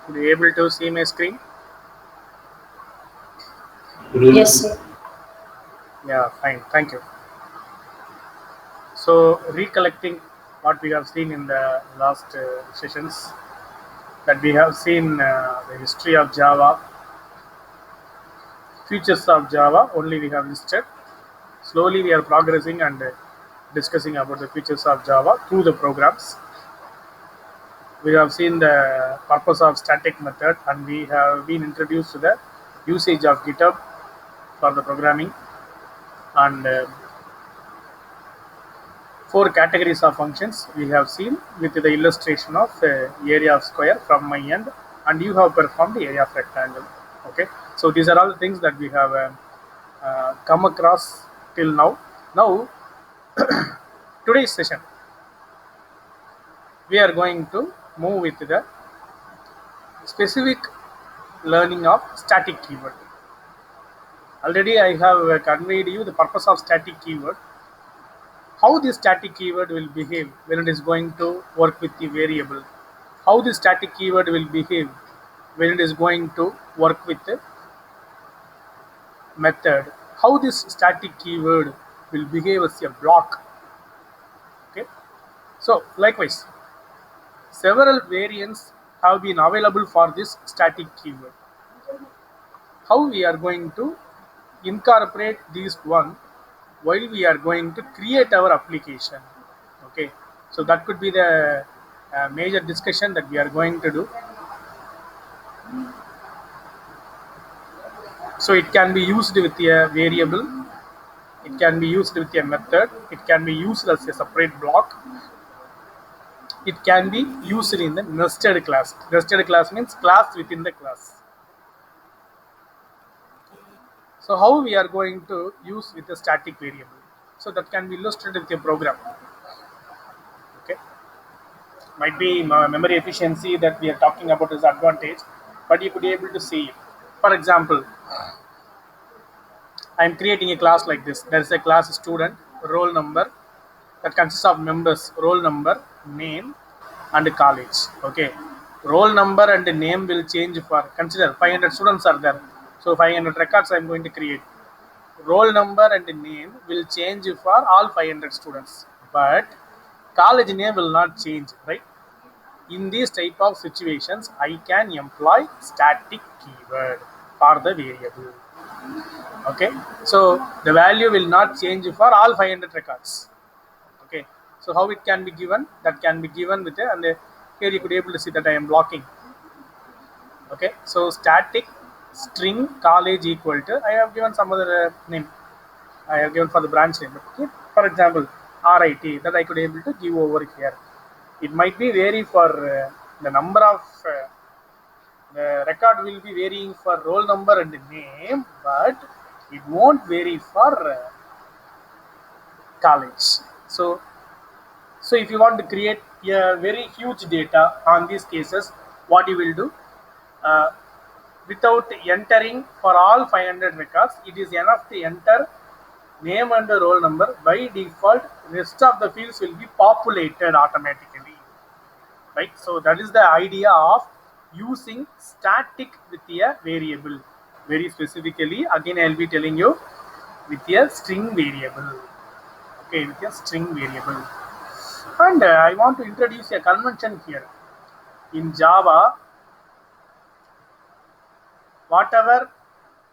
Are you able to see my screen? Yes, sir. Yeah, fine. Thank you. So, recollecting what we have seen in the last sessions, that we have seen the history of Java, features of Java, only we have listed. Slowly, we are progressing and discussing about the features of Java through the programs. We have seen the purpose of static method, and we have been introduced to the usage of GitHub for the programming, and four categories of functions we have seen with the illustration of area of square from my end, and you have performed the area of rectangle. Okay, so these are all the things that we have come across till now. Now, today's session, we are going to move with the specific learning of static keyword. Already I have conveyed you the purpose of static keyword, how the static keyword will behave when it is going to work with the variable, how the static keyword will behave when it is going to work with the method, how this static keyword will behave as a block. Okay, so likewise, several variants have been available for this static keyword. How we are going to incorporate these one while we are going to create our application. Okay, so that could be the major discussion that we are going to do. So it can be used with a variable, it can be used with a method, it can be used as a separate block, it can be used in the nested class. Nested class means class within the class. So how we are going to use with a static variable? So that can be illustrated with a program. Okay, might be memory efficiency that we are talking about is advantage, but you could be able to see it. For example, I am creating a class like this. There is a class student, roll number, that consists of members, roll number, name, and college. Okay, roll number and name will change for, consider 500 students are there. So 500 records I am going to create. Roll number and name will change for all 500 students, but college name will not change, right? In these type of situations, I can employ static keyword for the variable. Okay, so the value will not change for all 500 records. Okay, so how it can be given? That can be given with a, and here you could be able to see that I am blocking. Okay, so static string college equal to, I have given some other name, I have given for the branch name. Okay, for example, RIT, that I could be able to give over here. It might be vary for the number of the record will be varying for roll number and name, but it won't vary for college. So if you want to create a very huge data on these cases, what you will do, uh, without entering for all 500 records, it is enough to enter name and the roll number. By default, rest of the fields will be populated automatically, right? So that is the idea of using static with a variable. Very specifically, again I'll be telling you, with a string variable. Okay, with a string variable. And I want to introduce a convention here. In Java, whatever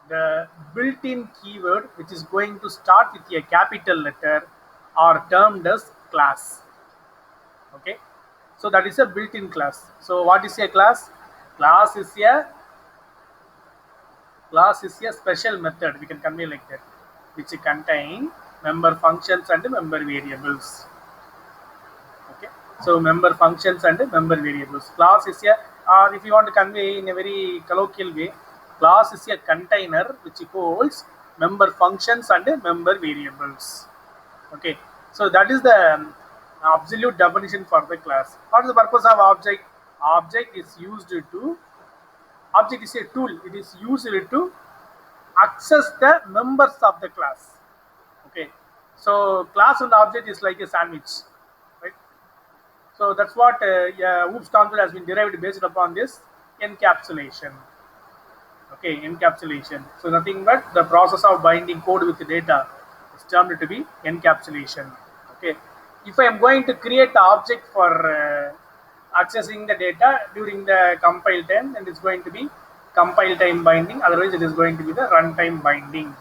the built-in keyword which is going to start with a capital letter are termed as class. Okay, so that is a built-in class. So what is a class? Class is a class is a special method, we can convey like that, which contain member functions and member variables. Okay, so member functions and member variables. Class is a, or if you want to convey in a very colloquial way, class is a container which holds member functions and member variables. Okay, so that is the absolute definition for the class. What is the purpose of object? Object is used to, object is a tool, it is used to access the members of the class. Okay, so class and object is like a sandwich, right? So that's what OOPS concept has been derived based upon this. encapsulation. Okay, encapsulation. So nothing but the process of binding code with data is termed to be encapsulation. Okay, if I am going to create the object for accessing the data during the compile time, then it's going to be compile time binding. Otherwise, it is going to be the runtime binding.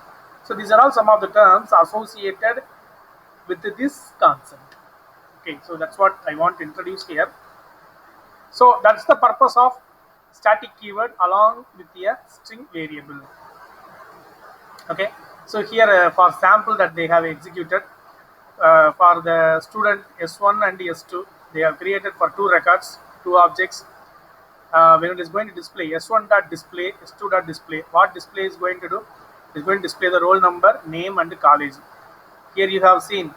So these are all some of the terms associated with this concept. Okay, so that's what I want to introduce here. So that's the purpose of static keyword along with a string variable. Okay, so here for sample that they have executed for the student S1 and S2, they have created for two records, two objects. When it is going to display S1 dot display, S2 dot display, what display is going to do? It is going to display the roll number, name, and college. Here you have seen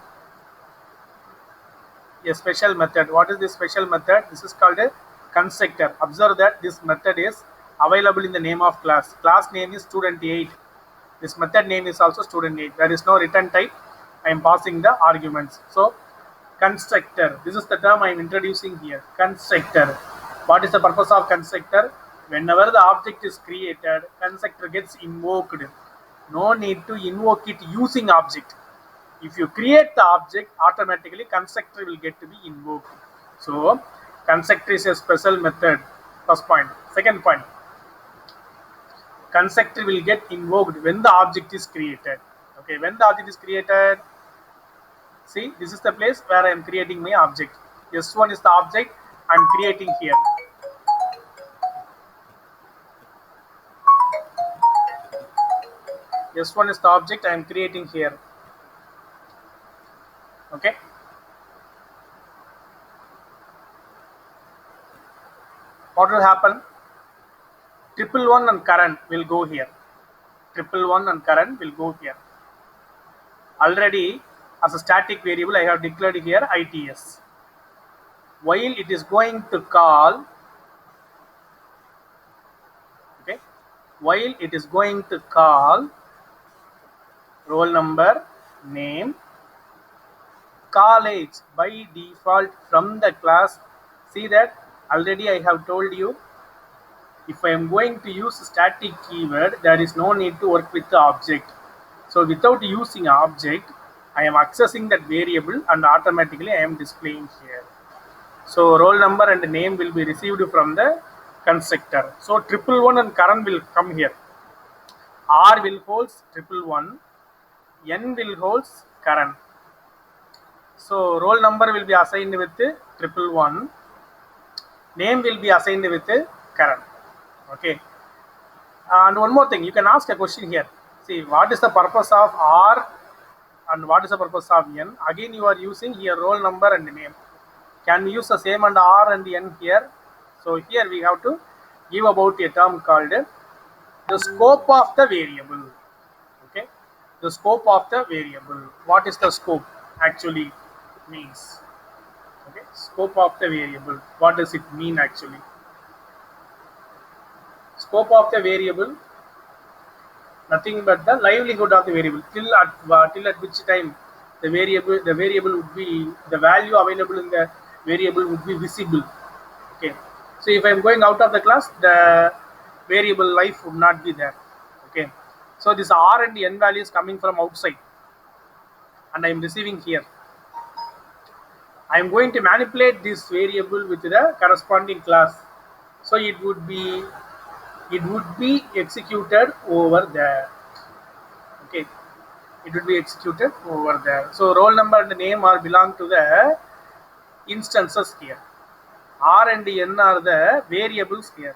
a special method. What is this special method? This is called a constructor. Observe that this method is available in the name of class. Class name is student8. This method name is also student8. There is no return type. I am passing the arguments. So constructor, this is the term I am introducing here. Constructor. What is the purpose of constructor? Whenever the object is created, constructor gets invoked. No need to invoke it using object. If you create the object, automatically constructor will get to be invoked. So constructor is a special method. First point. Second point, constructor will get invoked when the object is created. Okay, when the object is created, see, this is the place where I am creating my object. S1 is the object I am creating here. S1 is the object I am creating here. Okay. What will happen? 111 and current will go here. 111 and current will go here. Already, as a static variable, I have declared here ITS. While it is going to call, okay, while it is going to call roll number, name, college by default from the class. See that already I have told you, if I am going to use static keyword, there is no need to work with the object. So without using object, I am accessing that variable and automatically I am displaying here. So roll number and name will be received from the constructor. So 111 and current will come here. R will holds 111, N will holds current. So roll number will be assigned with 111, name will be assigned with current. Okay. And one more thing, you can ask a question here. See, what is the purpose of R and what is the purpose of N? Again, you are using here roll number and name. Can we use the same and R and N here? So here we have to give about a term called the scope of the variable. Okay, the scope of the variable. What is the scope actually means? Okay, scope of the variable. What does it mean actually? Scope of the variable, nothing but the livelihood of the variable. Till at which time the variable would be, the value available in the variable would be visible. Okay, so if I am going out of the class, the variable life would not be there. Okay, so this R and N value is coming from outside and I am receiving here. I am going to manipulate this variable with the corresponding class, so it would be executed over there. Okay, it would be executed over there. So roll number and name are belong to the instances here. R and N are the variables here.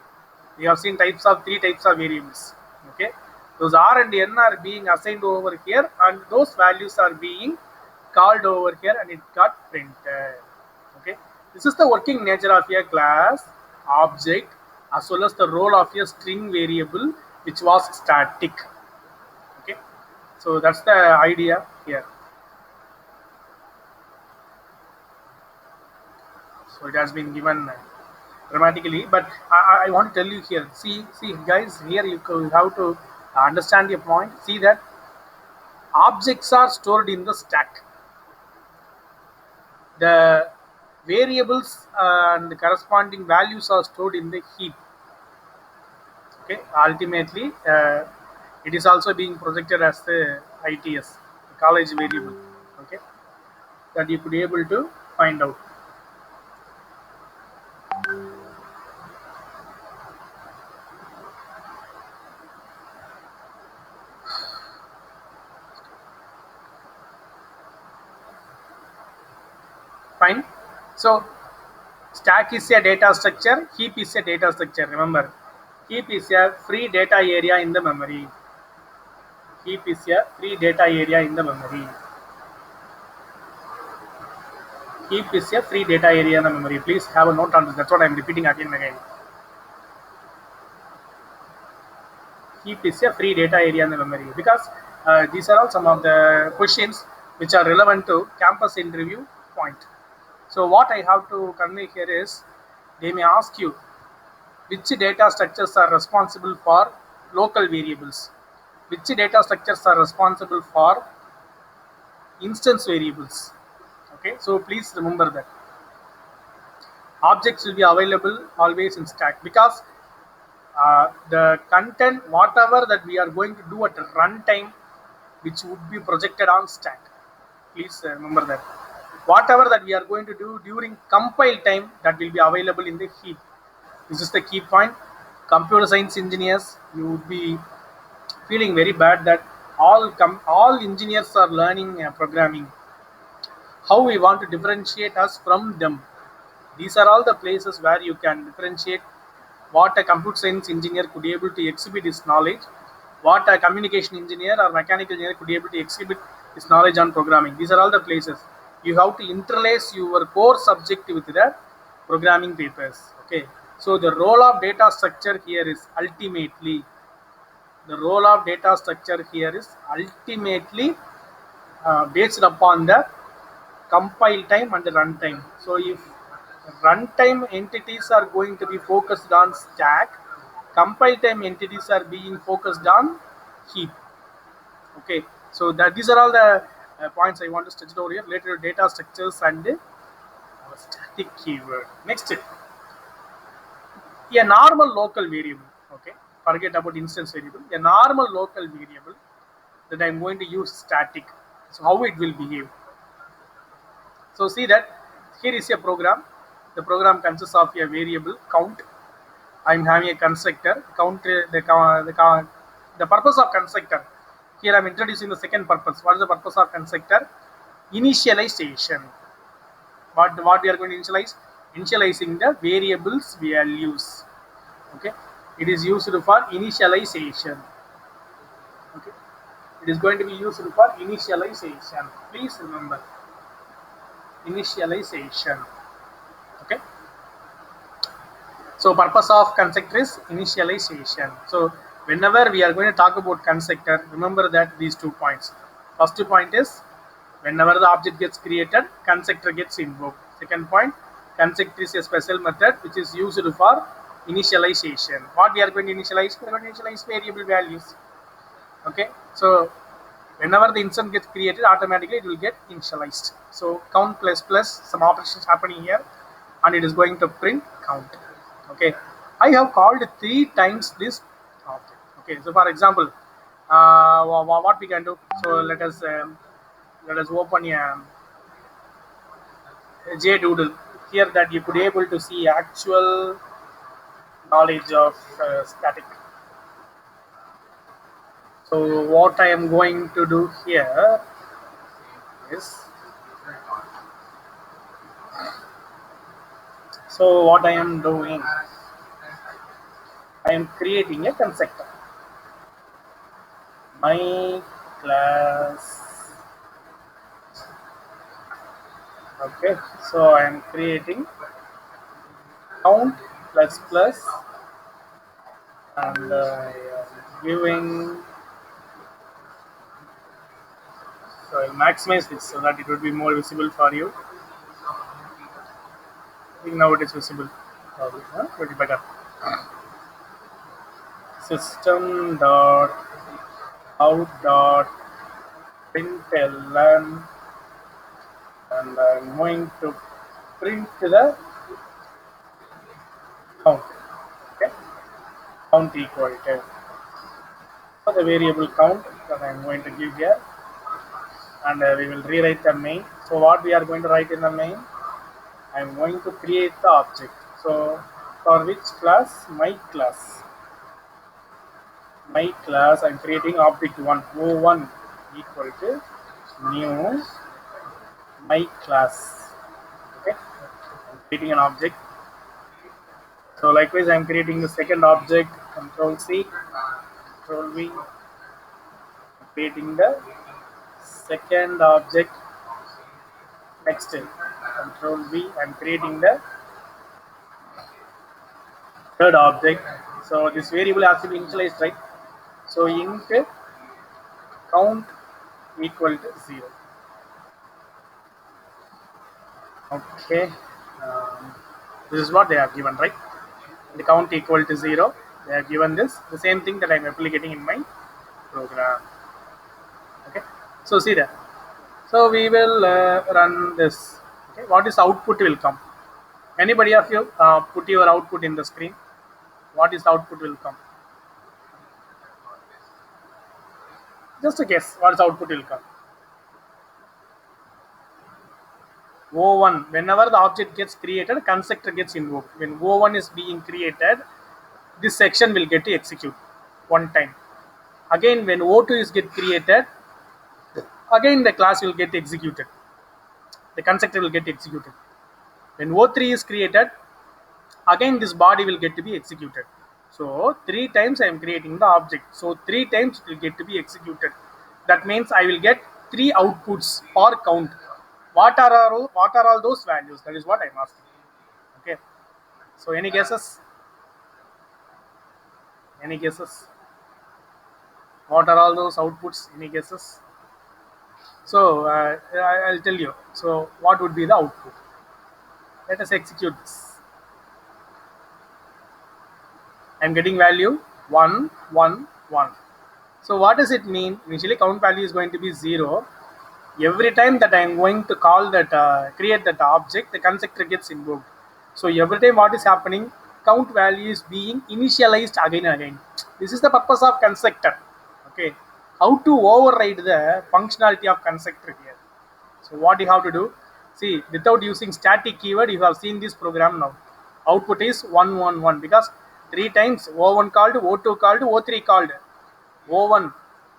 We have seen three types of variables. Okay, those R and N are being assigned over here and those values are being called over here and it got printed. Okay, this is the working nature of a class, object, as well as the role of a string variable which was static. Okay, so that's the idea here. So it has been given dramatically, but I want to tell you here, see guys, here you have to understand your point. See that objects are stored in the stack, the variables and the corresponding values are stored in the heap. Okay, ultimately it is also being projected as the ITS, college variable. Okay, that you could be able to find out. Fine. So stack is a data structure, heap is a data structure. Remember, heap is a free data area in the memory. Heap is a free data area in the memory. Heap is a free data area in the memory. Please have a note on this. That's what I'm repeating again and again. Heap is a free data area in the memory, because these are all some of the questions which are relevant to campus interview point. So what I have to convey here is, they may ask you which data structures are responsible for local variables, which data structures are responsible for instance variables. Okay, so please remember that objects will be available always in stack, because the content whatever that we are going to do at runtime, which would be projected on stack. Please remember that whatever that we are going to do during compile time, that will be available in the heap. This is the key point. Computer science engineers, you would be feeling very bad that all engineers are learning programming. How we want to differentiate us from them? These are all the places where you can differentiate what a computer science engineer could be able to exhibit his knowledge, what a communication engineer or mechanical engineer could be able to exhibit his knowledge on programming. These are all the places. You have to interlace your core subject with the programming papers. Okay. So the role of data structure here is ultimately, based upon the compile time and the runtime. So if runtime entities are going to be focused on stack, compile time entities are being focused on heap. Okay, so that these are all the points I want to stretch over here related to data structures and static keyword. Next, a normal local variable. Okay, forget about instance variable. A normal local variable that I'm going to use static. So how it will behave. So see that here is a program. The program consists of a variable count. I'm having a constructor count. The purpose of constructor. Here I'm introducing the second purpose. What is the purpose of constructor? Initialization. What we are going to initialize? Initializing the variables values. Okay. It is used for initialization. Okay. It is going to be used for initialization. Please remember initialization. Okay. So purpose of constructor is initialization. So whenever we are going to talk about constructor, remember that these 2 points. First point is whenever the object gets created, constructor gets invoked. Second point, constructor is a special method which is used for initialization. What we are going to initialize? We are going to initialize variable values. Okay. So whenever the instance gets created, automatically it will get initialized. So count plus plus, some operations happening here, and it is going to print count. Okay, I have called 3 times this object. Okay, so for example, what we can do? So let us open a JDoodle here, that you could be able to see actual knowledge of static. So what I am going to do here is, so what I am doing, I am creating a constructor. My class. Okay, so I am creating count plus plus, and giving. So I'll maximize this so that it would be more visible for you. I think now it is visible. Probably, huh? Pretty better. System dot out dot println, and I'm going to print the count. Okay. count equal to for the variable count that I'm going to give here, and we will rewrite the main. So what we are going to write in the main, I'm going to create the object. So for which class? My class, I'm creating object 1, O1 equal to new my class. Okay, I'm creating an object. So likewise, I'm creating the second object, Control C, Control V, creating the second object. Next, Control V, I'm creating the third object. So this variable has to be initialized, right? So int count equal to 0. Okay, um, this is what they have given, right? The count equal to 0. They have given this, the same thing that I'm replicating in my program. Okay, so see that. So we will run this. Okay, what is output will come? Anybody of you put your output in the screen? What is output will come? Just a guess. What is output will come? O1. Whenever the object gets created, constructor gets invoked. When O1 is being created, this section will get to execute one time. Again, when O2 is get created, again the class will get executed. The constructor will get executed. When O3 is created, again this body will get to be executed. So 3 times I am creating the object. So 3 times it will get to be executed. That means I will get 3 outputs or count. What are all those values? That is what I am asking. Okay. So any guesses? Any guesses? What are all those outputs? Any guesses? So I'll tell you. So what would be the output? Let us execute this. I'm getting value 1, 1, 1. So what does it mean? Initially count value is going to be 0. Every time that I am going to call that, create that object, the constructor gets invoked. So every time what is happening, count value is being initialized again and again. This is the purpose of constructor. Okay, how to override the functionality of constructor here. So what you have to do, see, without using static keyword, you have seen this program now. Output is 1, 1, 1 because 3 times O1 called, O2 called, O3 called. O1,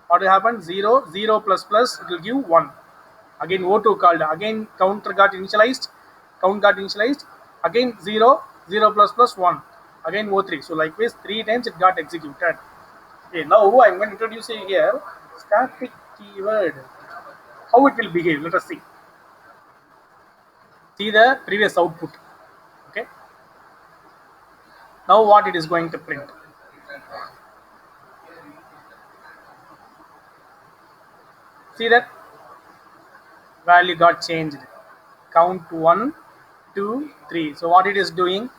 what will happen? 0, 0 plus plus, it will give 1. Again O2 called, again counter got initialized, count got initialized, again 0, 0 plus plus 1, again O3. So likewise 3 times it got executed. Okay, now I'm going to introduce here static keyword. How it will behave, let us see. See the previous output. Okay, now what it is going to print. See that value got changed. Count 1, 2, 3. So what it is doing,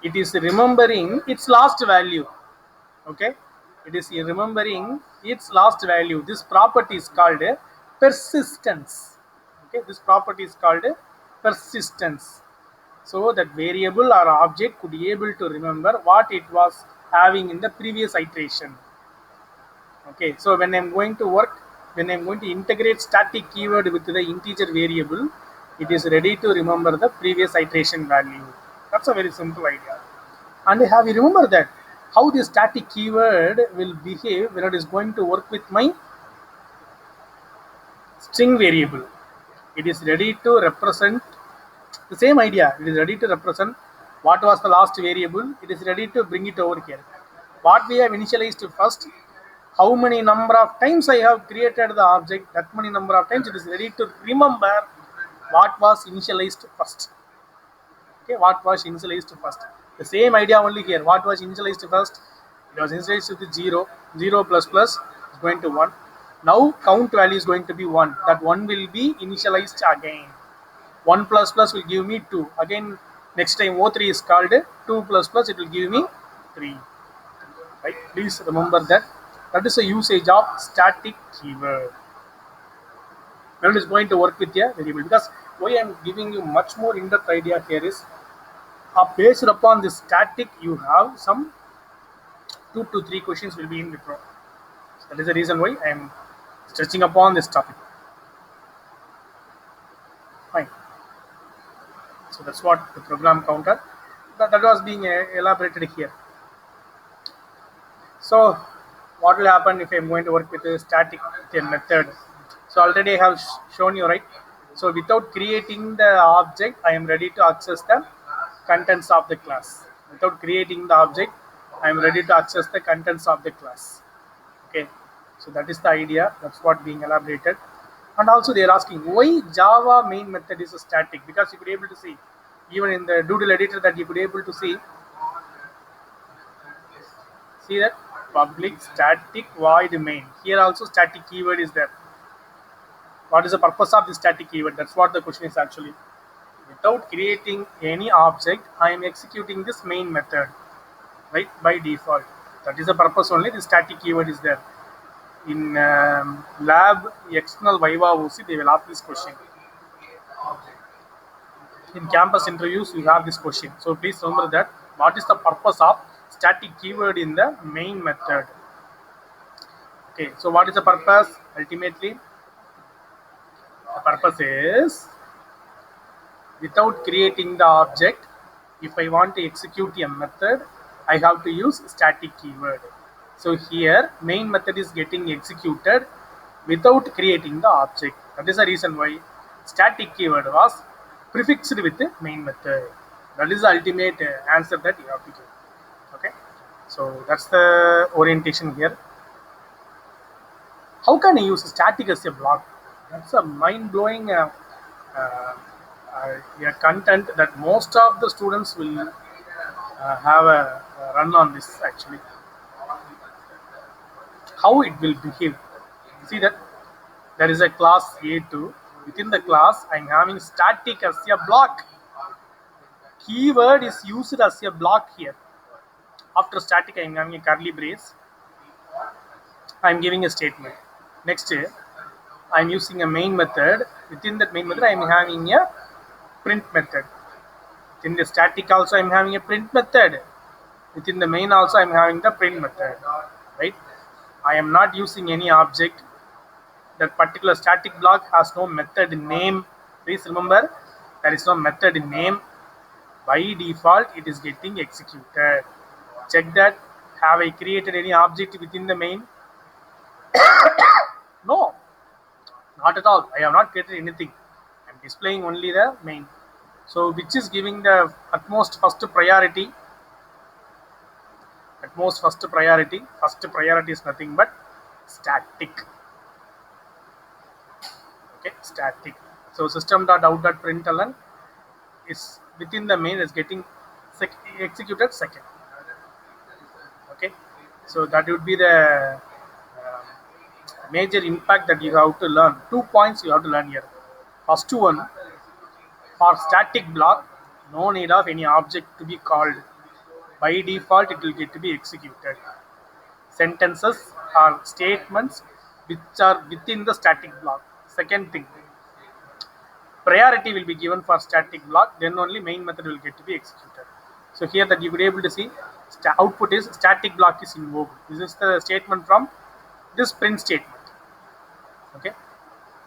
it is remembering its last value. Okay, it is remembering its last value. This property is called persistence. Okay, this property is called persistence. So that variable or object could be able to remember what it was having in the previous iteration. Okay, so when I'm going to integrate static keyword with the integer variable, it is ready to remember the previous iteration value. That's a very simple idea. And have you remember that how the static keyword will behave when it is going to work with my string variable. It is ready to represent the same idea. It is ready to represent what was the last variable. It is ready to bring it over here. What we have initialized first, how many number of times I have created the object, that many number of times it is ready to remember what was initialized first. Okay, what was initialized first. The same idea only here. What was initialized first? It was initialized with 0. 0 plus plus is going to 1. Now count value is going to be 1. That 1 will be initialized again. 1 plus plus will give me 2. Again, next time O3 is called 2 plus plus, it will give me 3. Right? Please remember that. That is a usage of static keyword. When it is going to work with a variable. Because why I am giving you much more in-depth idea here is, based upon this static, you have some 2 to 3 questions will be in Wipro. So that is the reason why I am stretching upon this topic. Fine. So that's what the program counter that was being elaborated here. So what will happen if I'm going to work with a static method? So already I have shown you, right? So without creating the object, I am ready to access the contents of the class. Without creating the object, I am ready to access the contents of the class. Okay, so that is the idea. That's what being elaborated. And also they are asking why Java main method is a static, because you could be able to see even in the doodle editor that you could be able to see that public static void main. Here also static keyword is there. What is the purpose of the static keyword? That's what the question is actually. Without creating any object, I am executing this main method, right, by default. That is the purpose only. The static keyword is there. In lab external Viva OC, they will ask this question. In campus interviews, you have this question. So please remember that. What is the purpose of static keyword in the main method? Okay, so what is the purpose? Ultimately, the purpose is without creating the object, if I want to execute a method, I have to use static keyword. So here main method is getting executed without creating the object. That is the reason why static keyword was prefixed with the main method. That is the ultimate answer that you have to give. Okay, so that's the orientation here. How can I use static as a block? That's a mind-blowing content that most of the students will have a run on this actually. How it will behave. See that there is a class A2. Within the class, I am having static as a block. Keyword is used as a block here. After static, I am having a curly brace. I am giving a statement. Next, I am using a main method. Within that main method, I am having a print method. Within the static also, I am having a print method. Within the main also, I am having the print method. Right? I am not using any object. That particular static block has no method name. Please remember, there is no method name. By default, it is getting executed. Check that. Have I created any object within the main? No, not at all. I have not created anything. I am displaying only the main. So which is giving the utmost first priority. First priority is nothing but static. Okay, static. So system.out.println is within the main is getting executed second. Okay, so that would be the major impact that you have to learn. 2 points you have to learn here. First one, for static block, no need of any object to be called. By default, it will get to be executed. Sentences are statements which are within the static block. Second thing, priority will be given for static block, then only main method will get to be executed. So here that you will be able to see output is static block is invoked. This is the statement from this print statement. Okay,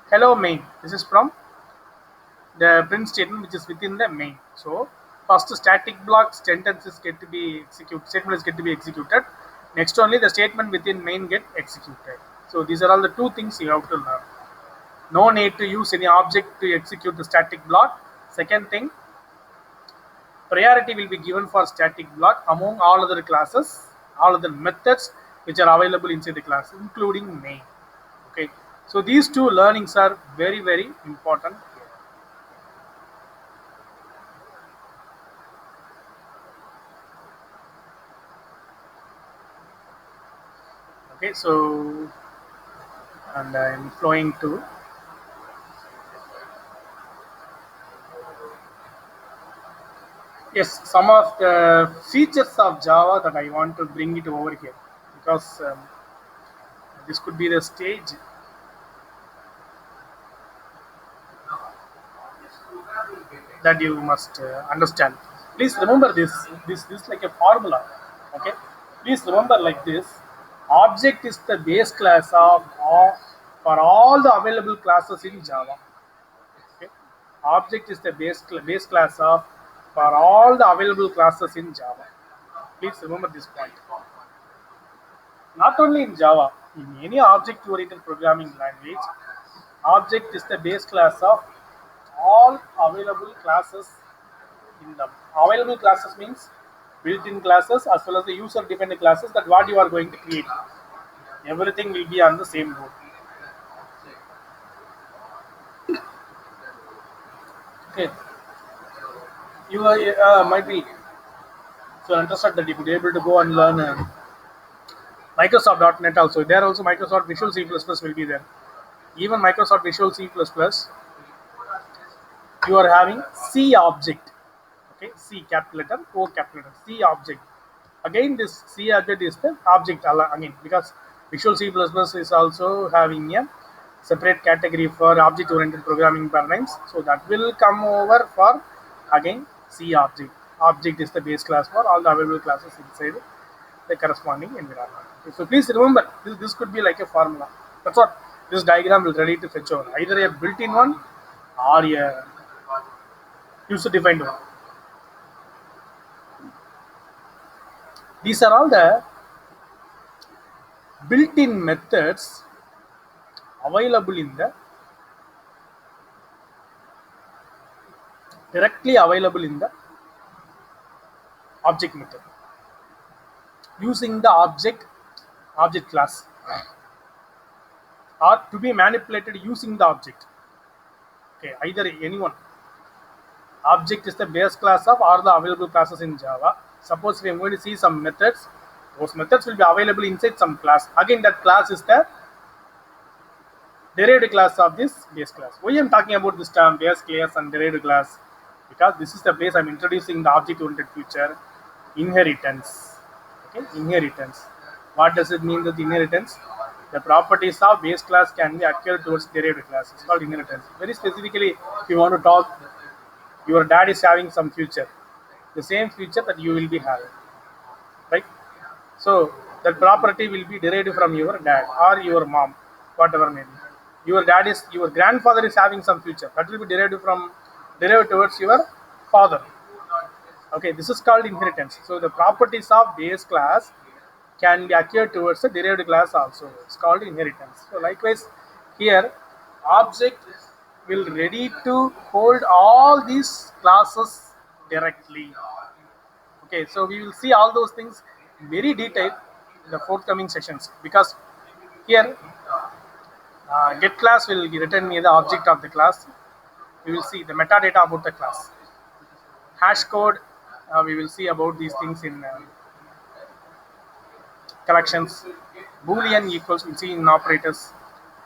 hello main. This is from the print statement which is within the main. So first static block sentences get to be executed, statements get to be executed. Next only the statement within main get executed. So these are all the two things you have to learn. No need to use any object to execute the static block. Second thing, priority will be given for static block among all other classes, all other methods which are available inside the class, including main. Okay, so these two learnings are very, very important. Okay, so and I am flowing to yes, some of the features of Java that I want to bring it over here, because this could be the stage that you must understand. Please remember this is like a formula. Okay, Please remember like this. Object is the base class of for all the available classes in Java. Okay? Object is the base class of for all the available classes in Java. Please remember this point. Not only in Java, in any object-oriented programming language, object is the base class of all available classes in them. Available classes means built-in classes as well as the user-defined classes that what you are going to create. Everything will be on the same board. Okay. You are might be so interested that you could be able to go and learn Microsoft.NET also. There also Microsoft Visual C++ will be there. Even Microsoft Visual C++, you are having C object. Okay, C capital letter, O capital letter, C object. Again, this C object is the object again because Visual C++ is also having a separate category for object-oriented programming paradigms. So that will come over for again C object. Object is the base class for all the available classes inside the corresponding environment. So please remember, this could be like a formula. That's what this diagram will ready to fetch over. Either a built-in one or a user-defined one. These are all the built-in methods available in the directly available in the object method using the object class or to be manipulated using the object. Okay, either anyone. Object is the base class of all the available classes in Java. Suppose we are going to see some methods, those methods will be available inside some class. Again, that class is the derived class of this base class. Why I am talking about this term base class and derived class? Because this is the place I am introducing the object-oriented feature, inheritance. Okay, inheritance. What does it mean, that inheritance? The properties of base class can be acquired towards derived class. It's called inheritance. Very specifically, if you want to talk, your dad is having some future, the same future that you will be having, right? So that property will be derived from your dad or your mom, whatever may be. Your grandfather is having some future that will be derived towards your father. Okay, this is called inheritance. So the properties of base class can be acquired towards the derived class also. It's called inheritance. So likewise, here object will ready to hold all these classes directly. Okay, so we will see all those things very detailed in the forthcoming sessions because here get class will return me the object of the class. We will see the metadata about the class. Hash code, we will see about these things in collections. Boolean equals, we'll see in operators.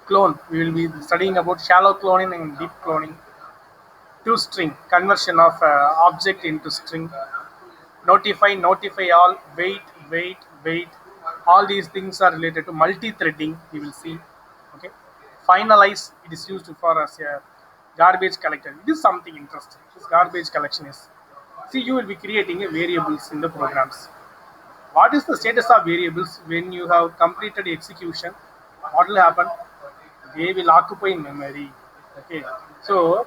Clone, we will be studying about shallow cloning and deep cloning. ToString, conversion of object into string. Notify all, wait. All these things are related to multi-threading, we will see. Okay. Finalize, it is used for as a garbage collector. It is something interesting. This garbage collection is, see, you will be creating a variables in the programs. What is the status of variables when you have completed execution? What will happen? They will occupy memory. Okay. So,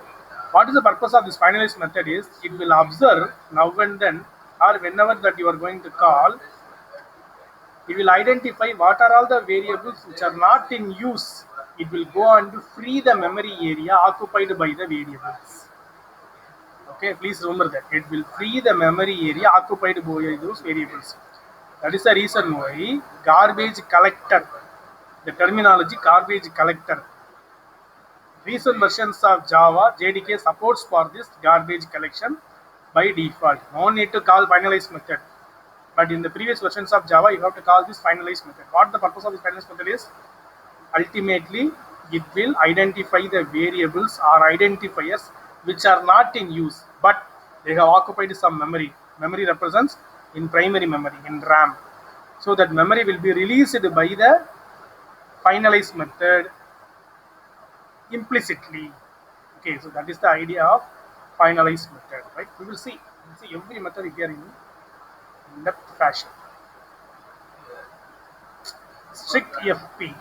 what is the purpose of this finalize method is it will observe now and then or whenever that you are going to call, it will identify what are all the variables which are not in use. It will go on to free the memory area occupied by the variables. Okay, please remember that. It will free the memory area occupied by those variables. That is the reason why garbage collector, the terminology garbage collector. Recent versions of Java, JDK supports for this garbage collection by default. No need to call finalize method. But in the previous versions of Java, you have to call this finalize method. What the purpose of this finalize method is? Ultimately, it will identify the variables or identifiers which are not in use, but they have occupied some memory. Memory represents in primary memory, in RAM. So that memory will be released by the finalize method implicitly. Okay, so that is the idea of finalize method, right? We will see every method here in depth fashion. strict FP.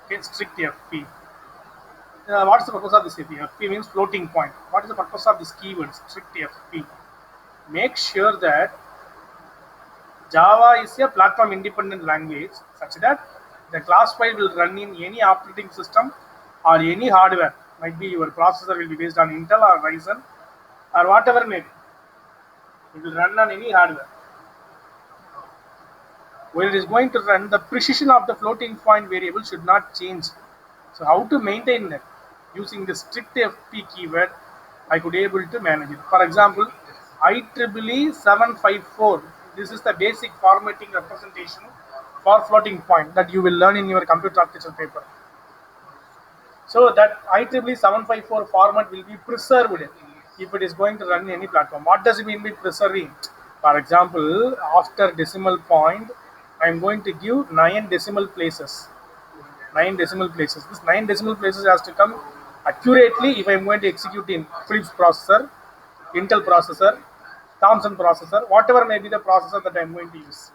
Okay, strict FP. What is the purpose of this FP? FP means floating point. What is the purpose of this keyword strict FP? Make sure that Java is a platform independent language such that the class file will run in any operating system or any hardware. Might be your processor will be based on Intel or Ryzen or whatever may be. It will run on any hardware. When it is going to run, the precision of the floating point variable should not change. So how to maintain that? Using the strict FP keyword, I could able to manage it. For example, IEEE 754. This is the basic formatting representation for floating point that you will learn in your computer architecture paper. So that IEEE 754 format will be preserved if it is going to run in any platform. What does it mean by preserving? For example, after decimal point, I am going to give 9 decimal places. 9 decimal places. This 9 decimal places has to come accurately if I am going to execute in Philips processor, Intel processor, Thomson processor, whatever may be the processor that I am going to use.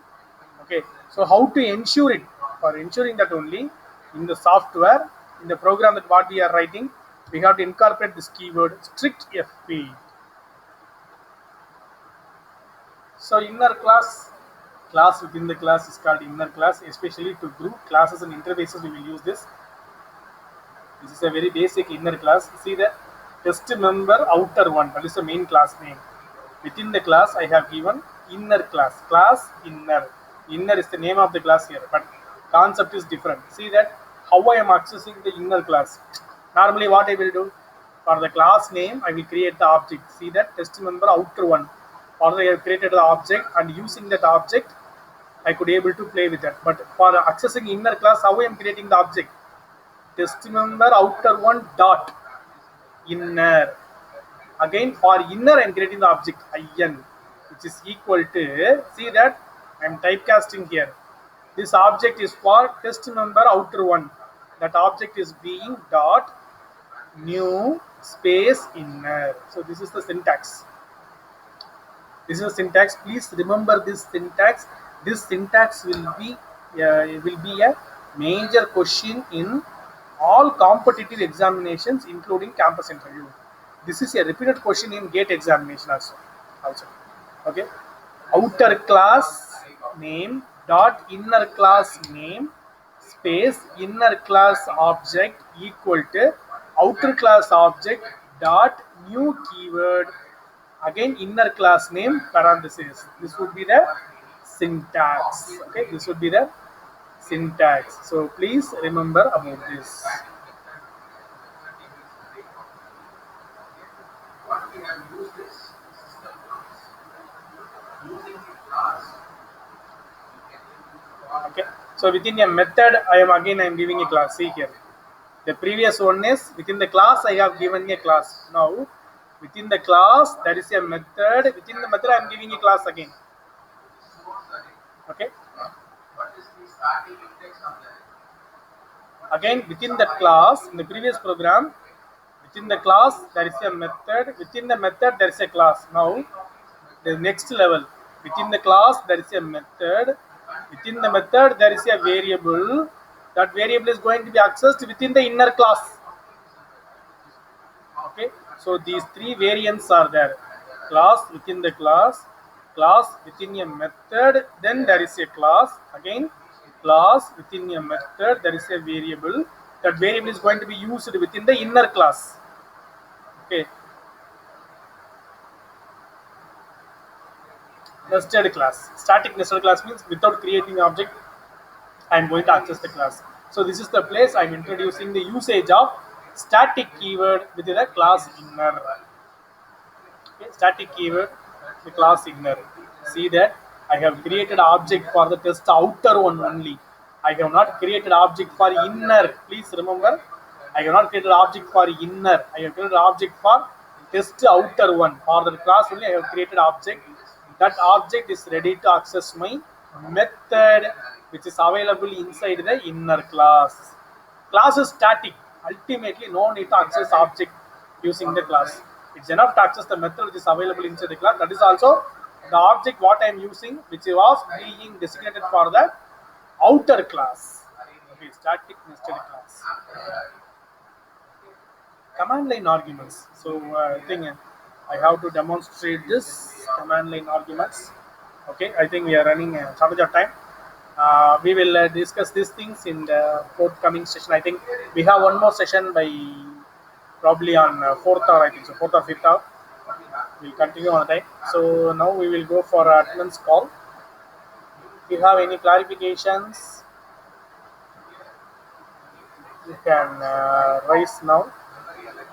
Okay, so how to ensure it? For ensuring that only in the software, in the program that what we are writing, we have to incorporate this keyword strict FP. So inner class within the class is called inner class, especially to group classes and interfaces we will use this. This is a very basic inner class. See the test member outer one, that is the main class name. Within the class I have given inner class inner. Inner is the name of the class here, but concept is different. See that how I am accessing the inner class. Normally what I will do, for the class name I will create the object. See that test member outer one, or I have created the object, and using that object I could able to play with that. But for accessing inner class, how I am creating the object? Test member outer one dot inner. Again for inner I am creating the object in, which is equal to, see that I am typecasting here. This object is for test member outer one. That object is being dot new space inner. So this is the syntax. This is the syntax. Please remember this syntax. This syntax will be a major question in all competitive examinations, including campus interview. This is a repeated question in GATE examination also. Okay. Outer class name dot inner class name space inner class object equal to outer class object dot new keyword, again inner class name parenthesis. This would be the syntax. Okay, this would be the syntax. So please remember about this. Okay, so within a method I am giving a class. See here, the previous one is within the class I have given a class. Now within the class there is a method. Within the method I am giving a class again. Okay, again within that class, in the previous program, within the class there is a method. Within the method there is a class. Now the next level, within the class there is a method. Within the method there is a variable. That variable is going to be accessed within the inner class. Okay, so these three variants are there: class within the class within a method, then there is a class, again class within a method, there is a variable. That variable is going to be used within the inner class. Okay, nested class. Static nested class means without creating object I am going to access the class. So this is the place I am introducing the usage of static keyword within the class inner. Okay, static keyword, the class inner. See that I have created object for the test outer one only. I have not created object for inner. Please remember, I have not created object for inner. I have created object for test outer one. For the class only I have created object. That object is ready to access my method, which is available inside the inner class. Class is static. Ultimately, no need to access object using the class. It's enough to access the method which is available inside the class. That is also the object what I am using, which was being designated for the outer class. Okay, static nested class. Command line arguments. So I think I have to demonstrate this command line arguments. Okay, I think we are running shortage of time. We will discuss these things in the forthcoming session. I think we have one more session by probably on fourth or I think so fourth or fifth hour. We'll continue on the time. So now we will go for attendance call. If you have any clarifications, you can raise now.